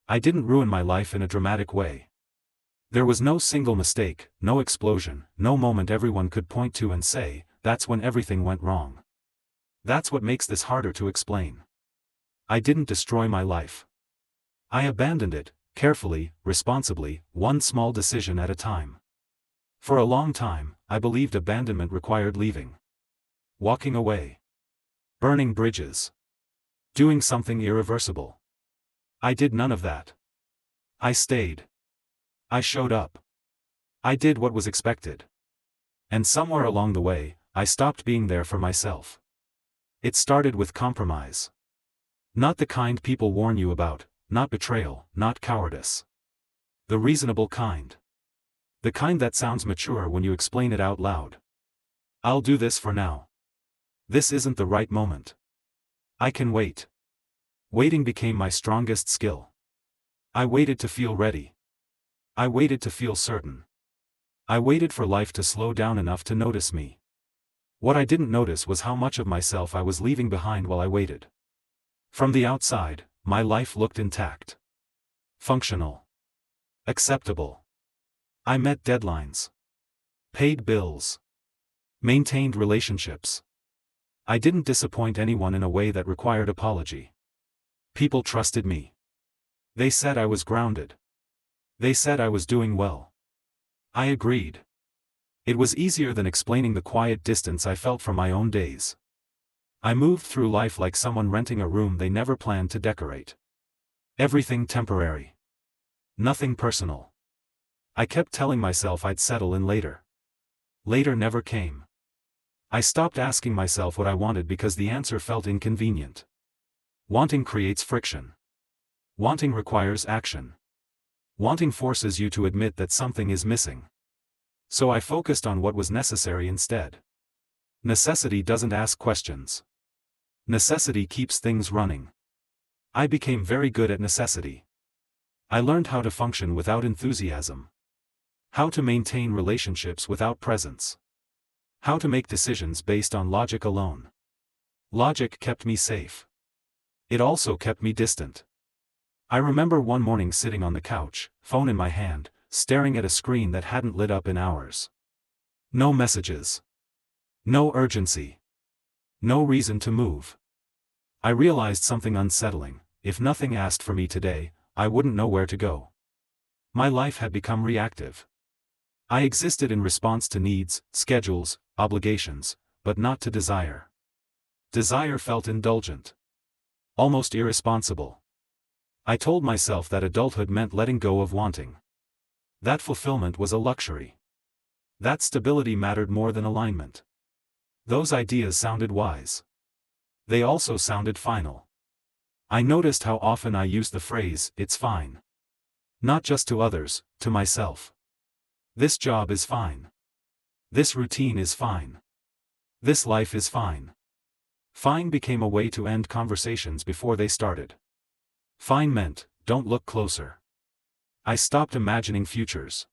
I didn't ruin my life in a dramatic way. There was no single mistake, no explosion, no moment everyone could point to and say, that's when everything went wrong. That's what makes this harder to explain. I didn't destroy my life. I abandoned it, carefully, responsibly, one small decision at a time. For a long time, I believed abandonment required leaving. Walking away. Burning bridges. Doing something irreversible. I did none of that. I stayed. I showed up. I did what was expected. And somewhere along the way, I stopped being there for myself. It started with compromise. Not the kind people warn you about, not betrayal, not cowardice. The reasonable kind. The kind that sounds mature when you explain it out loud. I'll do this for now. This isn't the right moment. I can wait. Waiting became my strongest skill. I waited to feel ready. I waited to feel certain. I waited for life to slow down enough to notice me. What I didn't notice was how much of myself I was leaving behind while I waited. From the outside, my life looked intact. Functional. Acceptable. I met deadlines. Paid bills. Maintained relationships. I didn't disappoint anyone in a way that required apology. People trusted me. They said I was grounded. They said I was doing well. I agreed. It was easier than explaining the quiet distance I felt from my own days. I moved through life like someone renting a room they never planned to decorate. Everything temporary. Nothing personal. I kept telling myself I'd settle in later. Later never came. I stopped asking myself what I wanted because the answer felt inconvenient. Wanting creates friction. Wanting requires action. Wanting forces you to admit that something is missing. So I focused on what was necessary instead. Necessity doesn't ask questions. Necessity keeps things running. I became very good at necessity. I learned how to function without enthusiasm. How to maintain relationships without presence. How to make decisions based on logic alone. Logic kept me safe. It also kept me distant. I remember one morning sitting on the couch, phone in my hand, staring at a screen that hadn't lit up in hours. No messages. No urgency. No reason to move. I realized something unsettling. If nothing asked for me today, I wouldn't know where to go. My life had become reactive. I existed in response to needs, schedules, obligations, but not to desire. Desire felt indulgent. Almost irresponsible. I told myself that adulthood meant letting go of wanting. That fulfillment was a luxury. That stability mattered more than alignment. Those ideas sounded wise. They also sounded final. I noticed how often I used the phrase, "It's fine." Not just to others, to myself. This job is fine. This routine is fine. This life is fine. Fine became a way to end conversations before they started. Fine meant, don't look closer. I stopped imagining futures.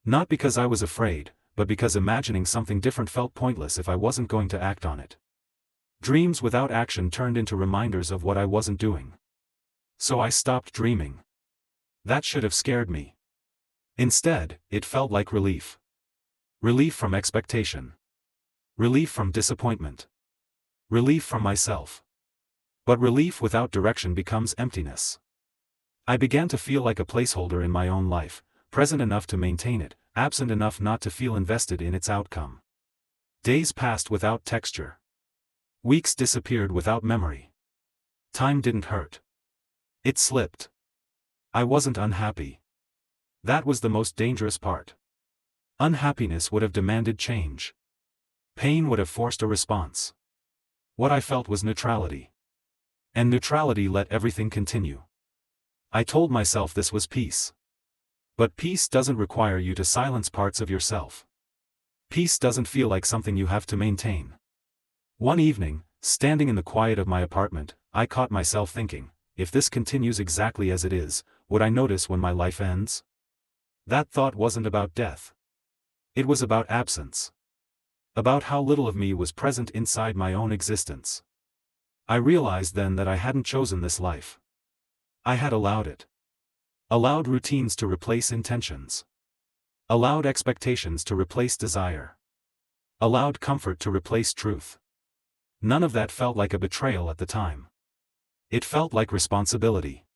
Not because I was afraid, but because imagining something different felt pointless if I wasn't going to act on it. Dreams without action turned into reminders of what I wasn't doing. So I stopped dreaming. That should have scared me. Instead, it felt like relief. Relief from expectation. Relief from disappointment. Relief from myself. But relief without direction becomes emptiness. I began to feel like a placeholder in my own life, present enough to maintain it, absent enough not to feel invested in its outcome. Days passed without texture. Weeks disappeared without memory. Time didn't hurt. It slipped. I wasn't unhappy. That was the most dangerous part. Unhappiness would have demanded change. Pain would have forced a response. What I felt was neutrality. And neutrality let everything continue. I told myself this was peace. But peace doesn't require you to silence parts of yourself. Peace doesn't feel like something you have to maintain. One evening, standing in the quiet of my apartment, I caught myself thinking, if this continues exactly as it is, would I notice when my life ends? That thought wasn't about death. It was about absence. About how little of me was present inside my own existence. I realized then that I hadn't chosen this life. I had allowed it. Allowed routines to replace intentions. Allowed expectations to replace desire. Allowed comfort to replace truth. None of that felt like a betrayal at the time. It felt like responsibility.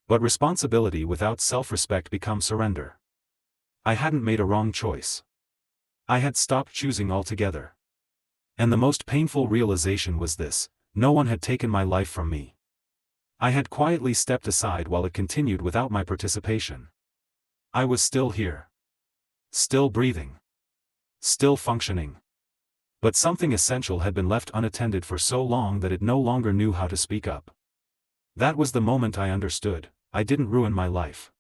But responsibility without self-respect becomes surrender. I hadn't made a wrong choice. I had stopped choosing altogether. And the most painful realization was this: no one had taken my life from me. I had quietly stepped aside while it continued without my participation. I was still here. Still breathing. Still functioning. But something essential had been left unattended for so long that it no longer knew how to speak up. That was the moment I understood: I didn't ruin my life.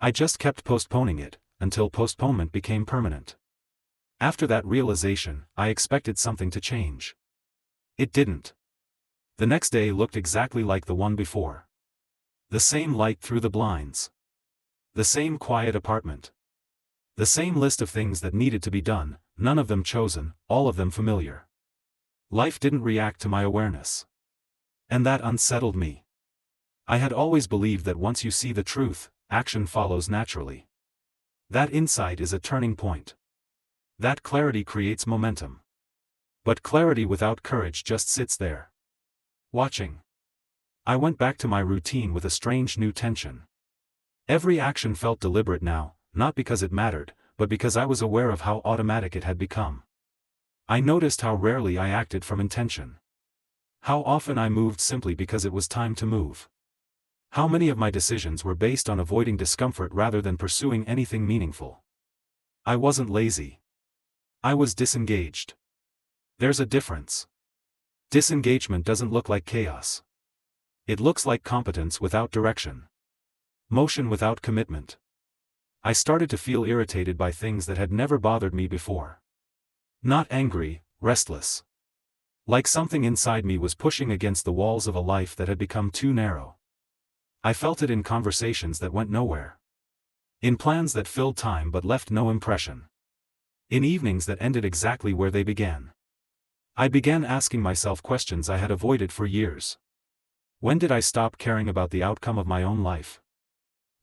I just kept postponing it, until postponement became permanent. After that realization, I expected something to change. It didn't. The next day looked exactly like the one before. The same light through the blinds. The same quiet apartment. The same list of things that needed to be done, none of them chosen, all of them familiar. Life didn't react to my awareness. And that unsettled me. I had always believed that once you see the truth, action follows naturally. That insight is a turning point. That clarity creates momentum. But clarity without courage just sits there, watching. I went back to my routine with a strange new tension. Every action felt deliberate now, not because it mattered, but because I was aware of how automatic it had become. I noticed how rarely I acted from intention. How often I moved simply because it was time to move. How many of my decisions were based on avoiding discomfort rather than pursuing anything meaningful. I wasn't lazy. I was disengaged. There's a difference. Disengagement doesn't look like chaos. It looks like competence without direction. Motion without commitment. I started to feel irritated by things that had never bothered me before. Not angry, restless. Like something inside me was pushing against the walls of a life that had become too narrow. I felt it in conversations that went nowhere. In plans that filled time but left no impression. In evenings that ended exactly where they began. I began asking myself questions I had avoided for years. When did I stop caring about the outcome of my own life?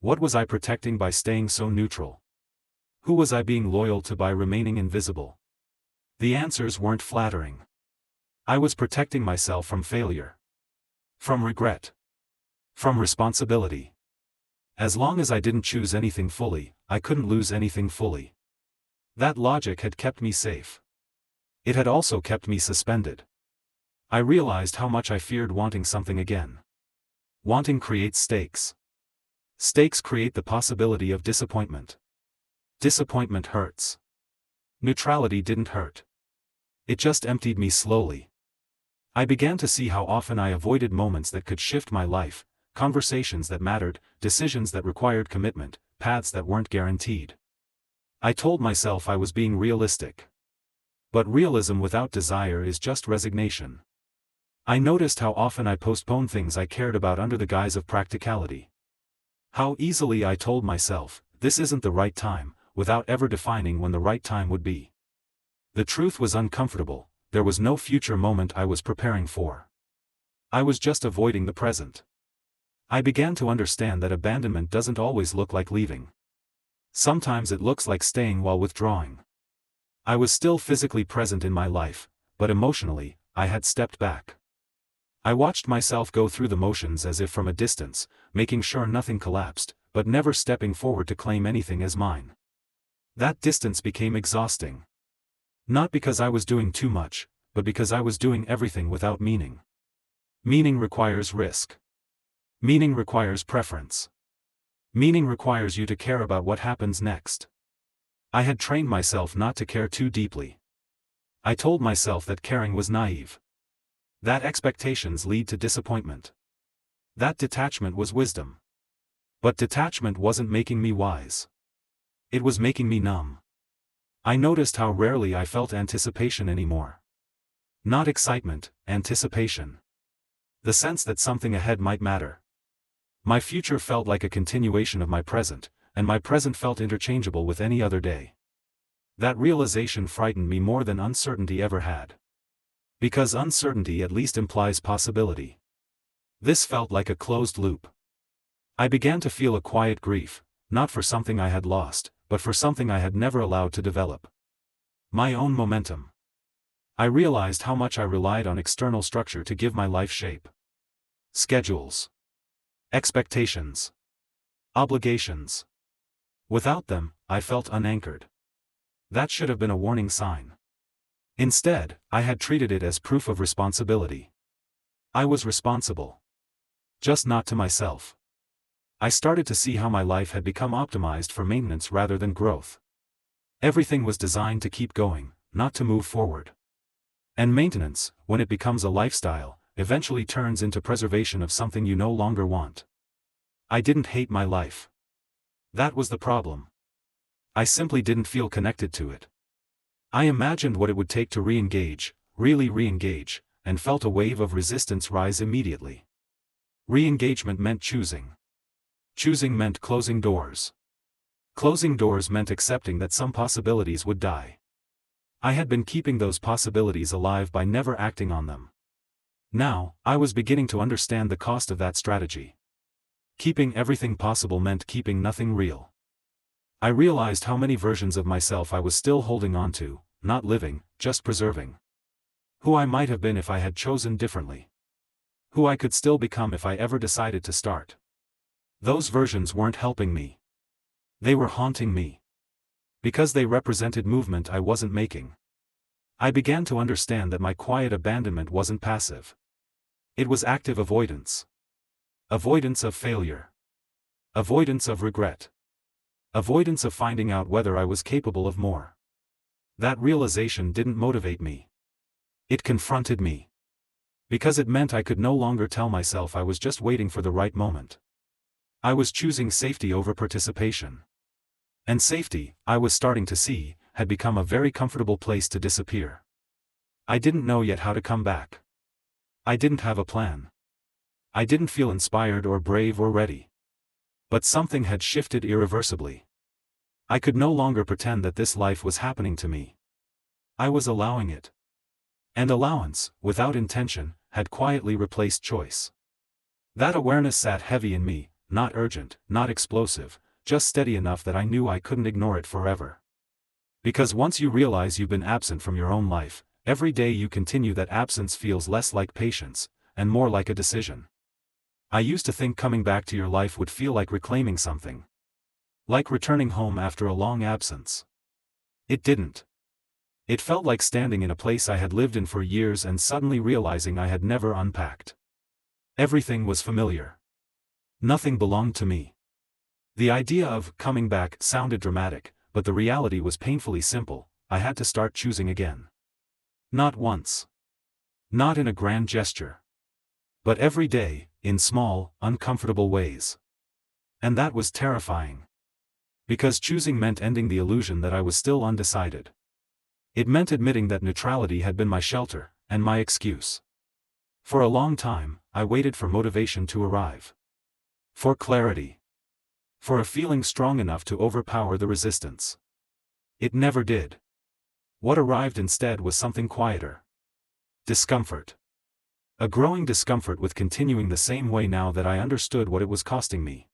What was I protecting by staying so neutral? Who was I being loyal to by remaining invisible? The answers weren't flattering. I was protecting myself from failure. From regret. From responsibility. As long as I didn't choose anything fully, I couldn't lose anything fully. That logic had kept me safe. It had also kept me suspended. I realized how much I feared wanting something again. Wanting creates stakes. Stakes create the possibility of disappointment. Disappointment hurts. Neutrality didn't hurt. It just emptied me slowly. I began to see how often I avoided moments that could shift my life, conversations that mattered, decisions that required commitment, paths that weren't guaranteed. I told myself I was being realistic. But realism without desire is just resignation. I noticed how often I postponed things I cared about under the guise of practicality. How easily I told myself, this isn't the right time, without ever defining when the right time would be. The truth was uncomfortable: there was no future moment I was preparing for. I was just avoiding the present. I began to understand that abandonment doesn't always look like leaving. Sometimes it looks like staying while withdrawing. I was still physically present in my life, but emotionally, I had stepped back. I watched myself go through the motions as if from a distance, making sure nothing collapsed, but never stepping forward to claim anything as mine. That distance became exhausting. Not because I was doing too much, but because I was doing everything without meaning. Meaning requires risk. Meaning requires preference. Meaning requires you to care about what happens next. I had trained myself not to care too deeply. I told myself that caring was naive. That expectations lead to disappointment. That detachment was wisdom. But detachment wasn't making me wise. It was making me numb. I noticed how rarely I felt anticipation anymore. Not excitement, anticipation. The sense that something ahead might matter. My future felt like a continuation of my present, and my present felt interchangeable with any other day. That realization frightened me more than uncertainty ever had. Because uncertainty at least implies possibility. This felt like a closed loop. I began to feel a quiet grief, not for something I had lost, but for something I had never allowed to develop. My own momentum. I realized how much I relied on external structure to give my life shape. Schedules. Expectations. Obligations. Without them, I felt unanchored. That should have been a warning sign. Instead, I had treated it as proof of responsibility. I was responsible. Just not to myself. I started to see how my life had become optimized for maintenance rather than growth. Everything was designed to keep going, not to move forward. And maintenance, when it becomes a lifestyle, eventually turns into preservation of something you no longer want. I didn't hate my life. That was the problem. I simply didn't feel connected to it. I imagined what it would take to re-engage, really re-engage, and felt a wave of resistance rise immediately. Re-engagement meant choosing. Choosing meant closing doors. Closing doors meant accepting that some possibilities would die. I had been keeping those possibilities alive by never acting on them. Now, I was beginning to understand the cost of that strategy. Keeping everything possible meant keeping nothing real. I realized how many versions of myself I was still holding on to, not living, just preserving. Who I might have been if I had chosen differently. Who I could still become if I ever decided to start. Those versions weren't helping me. They were haunting me. Because they represented movement I wasn't making. I began to understand that my quiet abandonment wasn't passive. It was active avoidance. Avoidance of failure. Avoidance of regret. Avoidance of finding out whether I was capable of more. That realization didn't motivate me. It confronted me. Because it meant I could no longer tell myself I was just waiting for the right moment. I was choosing safety over participation. And safety, I was starting to see, had become a very comfortable place to disappear. I didn't know yet how to come back. I didn't have a plan. I didn't feel inspired or brave or ready. But something had shifted irreversibly. I could no longer pretend that this life was happening to me. I was allowing it. And allowance, without intention, had quietly replaced choice. That awareness sat heavy in me, not urgent, not explosive, just steady enough that I knew I couldn't ignore it forever. Because once you realize you've been absent from your own life, every day you continue that absence feels less like patience, and more like a decision. I used to think coming back to your life would feel like reclaiming something. Like returning home after a long absence. It didn't. It felt like standing in a place I had lived in for years and suddenly realizing I had never unpacked. Everything was familiar. Nothing belonged to me. The idea of coming back sounded dramatic, but the reality was painfully simple. I had to start choosing again. Not once. Not in a grand gesture. But every day, in small, uncomfortable ways. And that was terrifying. Because choosing meant ending the illusion that I was still undecided. It meant admitting that neutrality had been my shelter, and my excuse. For a long time, I waited for motivation to arrive. For clarity. For a feeling strong enough to overpower the resistance. It never did. What arrived instead was something quieter. Discomfort. A growing discomfort with continuing the same way now that I understood what it was costing me.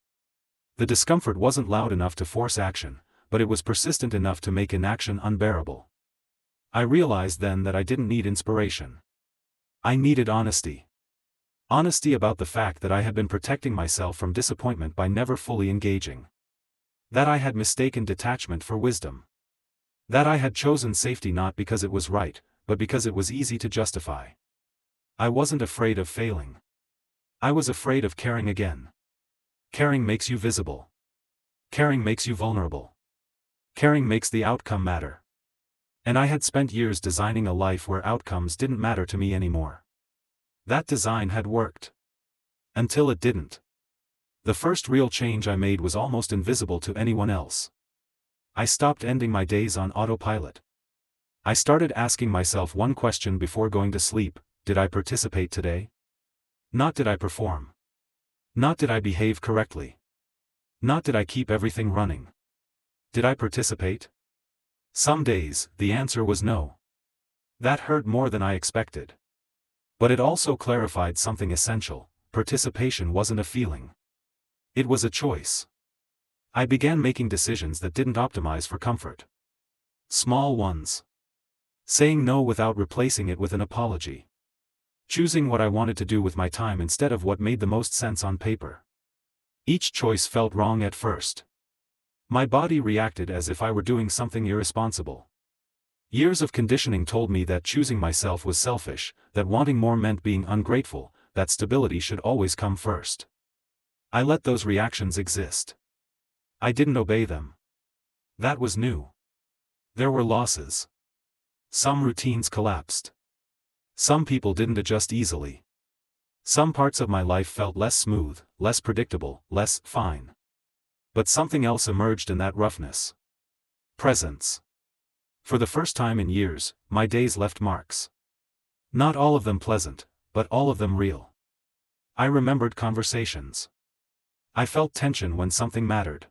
The discomfort wasn't loud enough to force action, but it was persistent enough to make inaction unbearable. I realized then that I didn't need inspiration. I needed honesty. Honesty about the fact that I had been protecting myself from disappointment by never fully engaging. That I had mistaken detachment for wisdom. That I had chosen safety not because it was right, but because it was easy to justify. I wasn't afraid of failing. I was afraid of caring again. Caring makes you visible. Caring makes you vulnerable. Caring makes the outcome matter. And I had spent years designing a life where outcomes didn't matter to me anymore. That design had worked. Until it didn't. The first real change I made was almost invisible to anyone else. I stopped ending my days on autopilot. I started asking myself one question before going to sleep: did I participate today? Not did I perform. Not did I behave correctly. Not did I keep everything running. Did I participate? Some days, the answer was no. That hurt more than I expected. But it also clarified something essential: participation wasn't a feeling. It was a choice. I began making decisions that didn't optimize for comfort. Small ones. Saying no without replacing it with an apology. Choosing what I wanted to do with my time instead of what made the most sense on paper. Each choice felt wrong at first. My body reacted as if I were doing something irresponsible. Years of conditioning told me that choosing myself was selfish, that wanting more meant being ungrateful, that stability should always come first. I let those reactions exist. I didn't obey them. That was new. There were losses. Some routines collapsed. Some people didn't adjust easily. Some parts of my life felt less smooth, less predictable, less fine. But something else emerged in that roughness. Presence. For the first time in years, my days left marks. Not all of them pleasant, but all of them real. I remembered conversations. I felt tension when something mattered.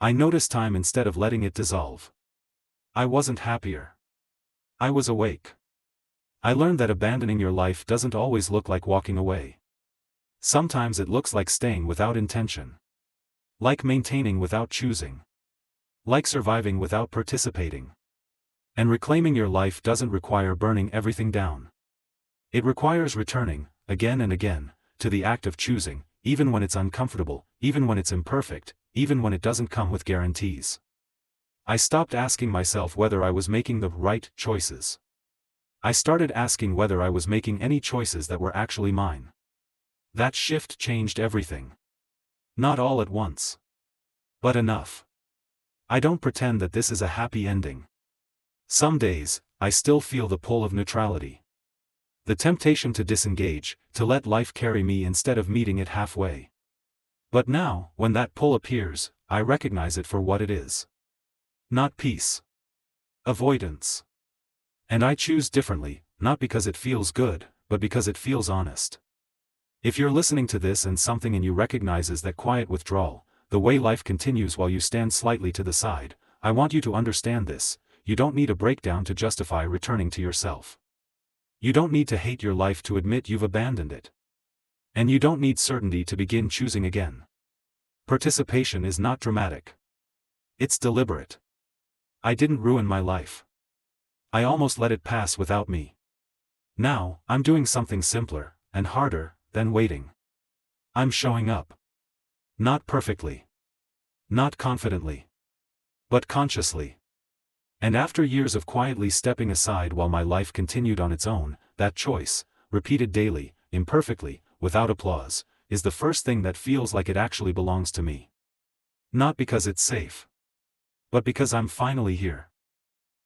I noticed time instead of letting it dissolve. I wasn't happier. I was awake. I learned that abandoning your life doesn't always look like walking away. Sometimes it looks like staying without intention. Like maintaining without choosing. Like surviving without participating. And reclaiming your life doesn't require burning everything down. It requires returning, again and again, to the act of choosing, even when it's uncomfortable, even when it's imperfect, even when it doesn't come with guarantees. I stopped asking myself whether I was making the right choices. I started asking whether I was making any choices that were actually mine. That shift changed everything. Not all at once. But enough. I don't pretend that this is a happy ending. Some days, I still feel the pull of neutrality. The temptation to disengage, to let life carry me instead of meeting it halfway. But now, when that pull appears, I recognize it for what it is. Not peace. Avoidance. And I choose differently, not because it feels good, but because it feels honest. If you're listening to this and something in you recognizes that quiet withdrawal, the way life continues while you stand slightly to the side, I want you to understand this: you don't need a breakdown to justify returning to yourself. You don't need to hate your life to admit you've abandoned it. And you don't need certainty to begin choosing again. Participation is not dramatic. It's deliberate. I didn't ruin my life. I almost let it pass without me. Now, I'm doing something simpler, and harder, than waiting. I'm showing up. Not perfectly. Not confidently. But consciously. And after years of quietly stepping aside while my life continued on its own, that choice, repeated daily, imperfectly, without applause, is the first thing that feels like it actually belongs to me. Not because it's safe. But because I'm finally here.